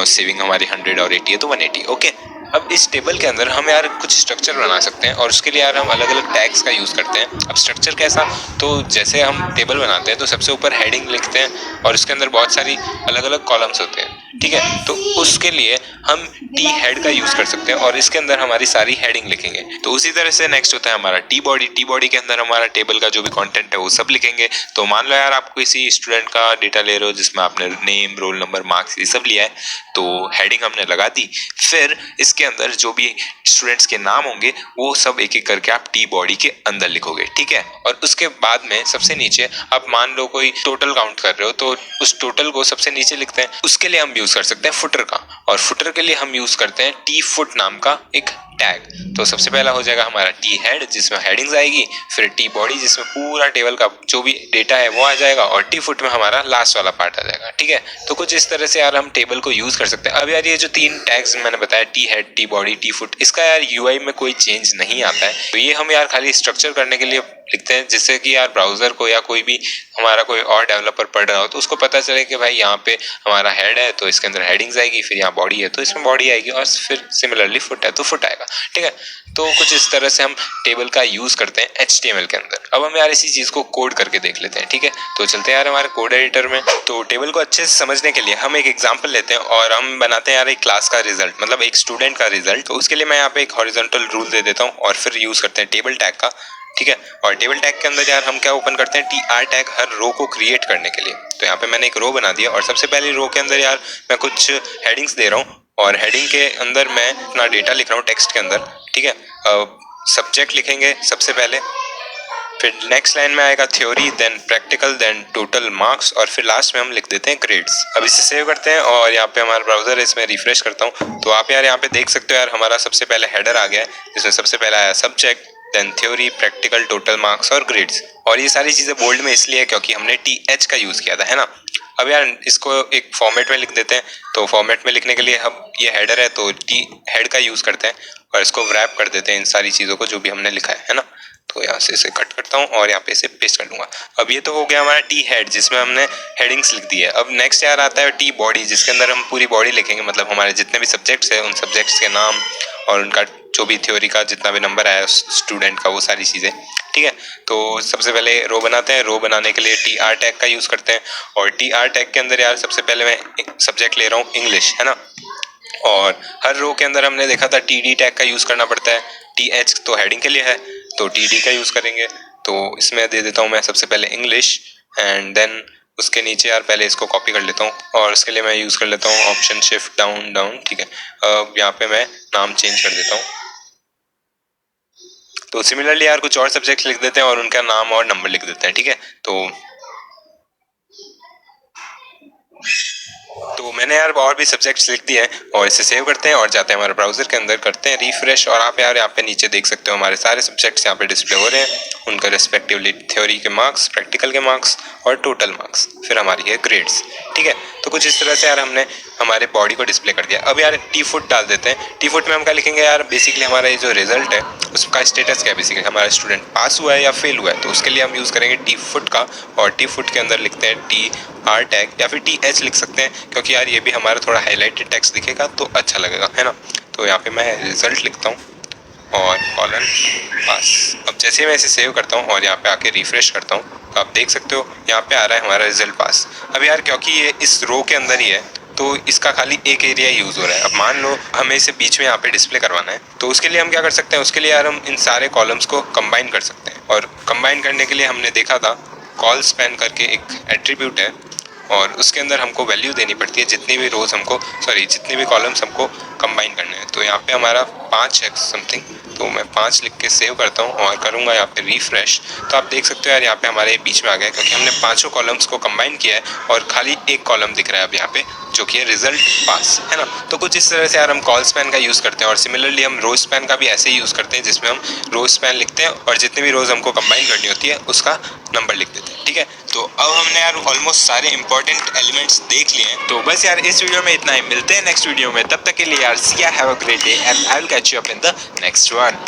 Speaker 1: saving हमारी 100 और 80 है तो 180, ओके। अब इस टेबल के अंदर हम यार कुछ स्ट्रक्चर बना सकते हैं और उसके लिए यार हम अलग अलग टैग्स का यूज करते हैं। अब स्ट्रक्चर कैसा, तो जैसे हम टेबल बनाते हैं तो सबसे ऊपर हेडिंग लिखते हैं और उसके अंदर बहुत सारी अलग अलग कॉलम्स होते हैं, ठीक है। तो उसके लिए हम टी हेड का यूज कर सकते हैं और इसके अंदर हमारी सारी हेडिंग लिखेंगे। तो उसी तरह से नेक्स्ट होता है हमारा टी बॉडी। टी बॉडी के अंदर हमारा टेबल का जो भी कंटेंट है वो सब लिखेंगे। तो मान लो यार आप किसी स्टूडेंट का डेटा ले रहे हो जिसमें आपने नेम, रोल नंबर, मार्क्स ये सब लिया है, तो हेडिंग हमने लगा दी। फिर इसके अंदर जो भी स्टूडेंट्स के नाम होंगे वो सब एक एक करके आप टी बॉडी के अंदर लिखोगे, ठीक है। और उसके बाद में सबसे नीचे आप मान लो कोई टोटल काउंट कर रहे हो तो उस टोटल को सबसे नीचे लिखते हैं। उसके लिए हम यूज कर सकते हैं फुटर का, और फुटर के लिए हम यूज करते हैं टी फुट नाम का एक टैग। तो सबसे पहला हो जाएगा हमारा टी हेड जिसमें हेडिंग्स आएगी, फिर टी बॉडी जिसमें पूरा टेबल का जो भी डेटा है वो आ जाएगा, और टी फुट में हमारा लास्ट वाला पार्ट आ जाएगा, ठीक है। तो कुछ इस तरह से यार हम टेबल को यूज कर सकते हैं। अब यार ये जो 3 टैग्स मैंने बताया, T head, T body, T foot, इसका यार यूआई में कोई चेंज नहीं आता है। तो ये हम यार खाली स्ट्रक्चर करने के लिए लिखते हैं, जिससे कि यार ब्राउजर को या कोई भी हमारा कोई और डेवलपर पढ़ रहा हो तो उसको पता चले कि भाई यहाँ पे हमारा हेड है तो इसके अंदर हेडिंग्स आएगी, फिर यहाँ बॉडी है तो इसमें बॉडी आएगी, और फिर सिमिलरली फुट है तो फुट आएगा, ठीक है। तो कुछ इस तरह से हम टेबल का यूज करते हैं HTML के अंदर। अब हम यार इसी चीज को कोड करके देख लेते हैं, ठीक है। तो चलते हैं यार हमारे कोड एडिटर में। तो टेबल को अच्छे से समझने के लिए हम एक एग्जांपल लेते हैं और हम बनाते हैं यार एक क्लास का रिजल्ट, मतलब एक स्टूडेंट का रिजल्ट। तो उसके लिए मैं यहाँ पे एक हॉरिजॉन्टल रूल दे देता हूँ और फिर यूज करते हैं टेबल टैग का, ठीक है। और टेबल टैग के अंदर यार हम क्या ओपन करते हैं, TR टैग हर रो को क्रिएट करने के लिए। तो यहाँ पे मैंने एक रो बना दिया और सबसे पहली रो के अंदर यार मैं कुछ हेडिंग्स दे रहा हूँ और हेडिंग के अंदर मैं अपना डेटा लिख रहा हूँ टेक्स्ट के अंदर, ठीक है। सब्जेक्ट लिखेंगे सबसे पहले, फिर नेक्स्ट लाइन में आएगा theory, then practical, then total marks, और फिर लास्ट में हम लिख देते हैं ग्रेड्स। अब इसे सेव करते हैं और यहाँ पे हमारा ब्राउजर है, इसमें रिफ्रेश करता हूँ तो आप यार यहाँ पे देख सकते हो यार हमारा सबसे पहले हेडर आ गया है, जिसमें सबसे पहले आया subject, then theory, practical, total marks और ग्रेड्स। और ये सारी चीजें बोल्ड में इसलिए है क्योंकि हमने TH का यूज किया था, है ना। अब यार इसको एक फॉर्मेट में लिख देते हैं, तो फॉर्मेट में लिखने के लिए हम ये हेडर है तो T हेड का यूज करते हैं और इसको रैप कर देते हैं इन सारी चीजों को जो भी हमने लिखा है ना। तो यहाँ से इसे कट करता हूँ और यहाँ पे इसे पेस्ट कर दूंगा। अब ये तो हो गया हमारा T हेड जिसमें हमने हेडिंग्स लिख दी है। अब नेक्स्ट यार आता है T बॉडी, जिसके अंदर हम पूरी बॉडी लिखेंगे, मतलब हमारे जितने भी सब्जेक्ट्स हैं उन सब्जेक्ट्स के नाम और उनका जो भी थ्योरी का जितना भी नंबर आया स्टूडेंट का, वो सारी चीज़ें, ठीक है। तो सबसे पहले रो बनाते हैं। रो बनाने के लिए TR टैग का यूज़ करते हैं और TR टैग के अंदर यार सबसे पहले मैं सब्जेक्ट ले रहा हूँ इंग्लिश, है ना। और हर रो के अंदर हमने देखा था TD टैग का यूज़ करना पड़ता है। TH तो हेडिंग के लिए है तो TD का यूज़ करेंगे। तो इसमें दे देता हूँ मैं सबसे पहले इंग्लिश एंड देन उसके नीचे यार पहले इसको कॉपी कर लेता हूँ और उसके लिए मैं यूज़ कर लेता हूँ ऑप्शन शिफ्ट डाउन डाउन, ठीक है। अब यहाँ पे मैं नाम चेंज कर देता हूँ। तो सिमिलरली यार कुछ और सब्जेक्ट लिख देते हैं और उनका नाम और नंबर लिख देते हैं, ठीक है। तो मैंने यार और भी सब्जेक्ट्स लिख दिए हैं और इसे सेव करते हैं और जाते हैं हमारे ब्राउजर के अंदर, करते हैं रिफ्रेश और आप यार यहाँ पे नीचे देख सकते हो हमारे सारे सब्जेक्ट्स यहाँ पे डिस्प्ले हो रहे हैं, उनका रेस्पेक्टिवली थ्योरी के मार्क्स, प्रैक्टिकल के मार्क्स और टोटल मार्क्स, फिर हमारी है ग्रेड्स, ठीक है। तो कुछ इस तरह से यार हमने हमारे बॉडी को डिस्प्ले कर दिया। अब यार टी फुट डाल देते हैं। टी फुट में हम क्या लिखेंगे यार, बेसिकली हमारा ये जो रिजल्ट है उसका स्टेटस क्या है, बेसिकली हमारा स्टूडेंट पास हुआ है या फेल हुआ है, तो उसके लिए हम यूज़ करेंगे टी फुट का। और टी फुट के अंदर लिखते हैं TR टैग या फिर TH लिख सकते हैं, क्योंकि यार ये भी हमारा थोड़ा हाईलाइटेड टेक्स्ट दिखेगा तो अच्छा लगेगा, है ना। तो यहाँ पे मैं रिजल्ट लिखता हूँ और कॉलन पास। अब जैसे ही मैं इसे सेव करता हूँ और यहाँ पे आके रिफ्रेश करता हूँ तो आप देख सकते हो यहाँ पे आ रहा है हमारा रिजल्ट पास। अब यार क्योंकि ये इस रो के अंदर ही है तो इसका खाली एक एरिया यूज़ हो रहा है। अब मान लो हमें इसे बीच में यहाँ पे डिस्प्ले करवाना है, तो उसके लिए हम क्या कर सकते हैं, उसके लिए यार हम इन सारे कॉलम्स को कंबाइन कर सकते हैं। और कंबाइन करने के लिए हमने देखा था कॉल स्पैन करके एक एट्रीब्यूट है और उसके अंदर हमको वैल्यू देनी पड़ती है जितनी भी रोज हमको, जितनी भी कॉलम्स हमको कंबाइन करने हैं। तो यहाँ पे हमारा 5 है समथिंग, तो मैं 5 लिख के सेव करता हूँ और करूँगा यहाँ पे रिफ्रेश। तो आप देख सकते हो यार यहाँ पे हमारे बीच में आ गया, क्योंकि हमने पांचों कॉलम्स को कंबाइन किया है और खाली एक कॉलम दिख रहा है अब यहाँ पे, जो कि है रिजल्ट पास, है ना। तो कुछ इस तरह से यार हम कॉल स्पैन का यूज़ करते हैं और सिमिलरली हम रो स्पैन का भी ऐसे ही यूज़ करते हैं, जिसमें हम रो स्पैन लिखते हैं और जितनी भी रोज हमको कंबाइन करनी होती है उसका नंबर लिख देते हैं, ठीक है। तो अब हमने यार ऑलमोस्ट सारे इंपॉर्टेंट एलिमेंट्स देख लिए हैं। तो बस यार इस वीडियो में इतना ही, मिलते हैं नेक्स्ट वीडियो में, तब तक के लिए यार सी या have a great day and I will catch you up in the next one.